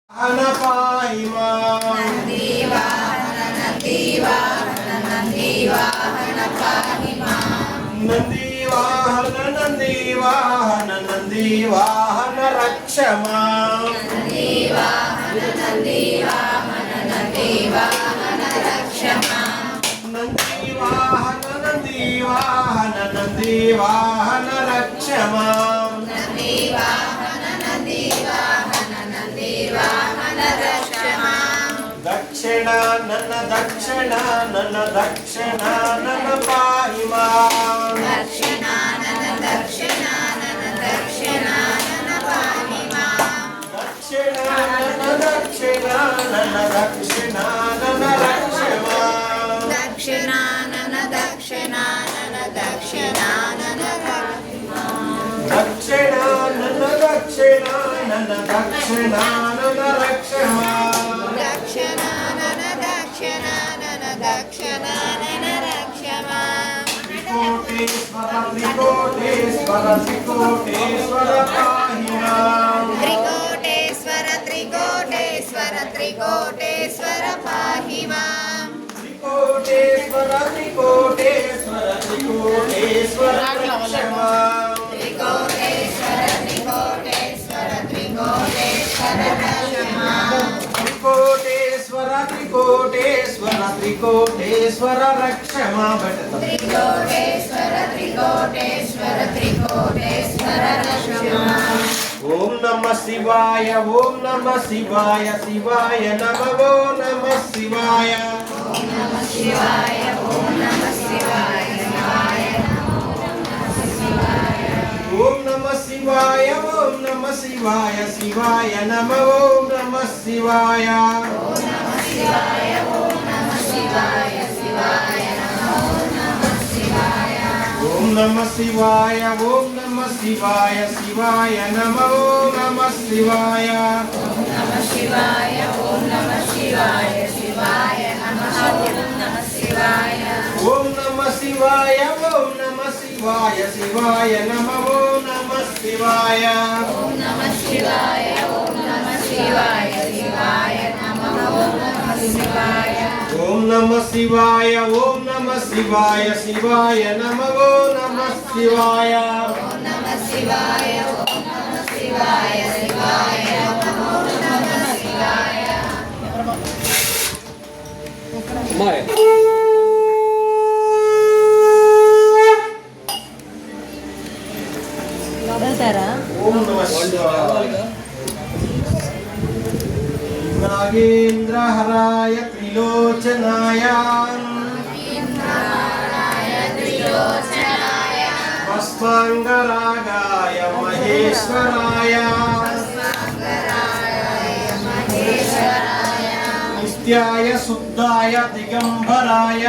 पाहि मां नंदीवाहन पाहि मां नंदीवाहन रक्ष मां नंदीवाहन रक्ष मां नंदीवाहन रक्ष मां नंदीवाहन रक्ष मां दक्षिणानन पाहि मां दक्षिणानन पाहि मां दक्षिणानन रक्ष मां दक्षिणानन पाहि मां दक्षिणानन रक्ष मां दक्षिणानन रक्ष मां त्रिकोटेश्वर पाहि मां त्रिकोटेश्वर पाहि मां त्रिकोटेश्वर रक्ष मां त्रिकोटेश्वर त्रिकोटेश्वर रक्ष मां त्रिकोटेश्वर रक्ष मां ओम नमः शिवाय शिवाय नमः ओम नमः शिवाय ओम नमः शिवाय ओम नमः शिवाय शिवाय नमः ओम नमः शिवाय ओम नमः शिवाय ओम नमः शिवाय ओम नमः शिवाय शिवाय नमः ओम नमः शिवाय ओम नमः शिवाय ओम नमः शिवाय नमः ओम नमः शिवाय ओम नमः शिवाय शिवाय नमः ओम नमः शिवाय ओम नमः शिवाय ओम नमः शिवाय नमः ओम नमः शिवाय ओम नमः शिवाय शिवाय नमः ओम नमः शिवाय ओम नमः शिवाय ओम नमः शिवाय नमः ओम नमः शिवाय ओम नमः शिवाय नागेंद्र हराय त्रिलोचनाय भस्मांगरागाय महेश्वराय नित्याय शुद्धाय दिगंबराय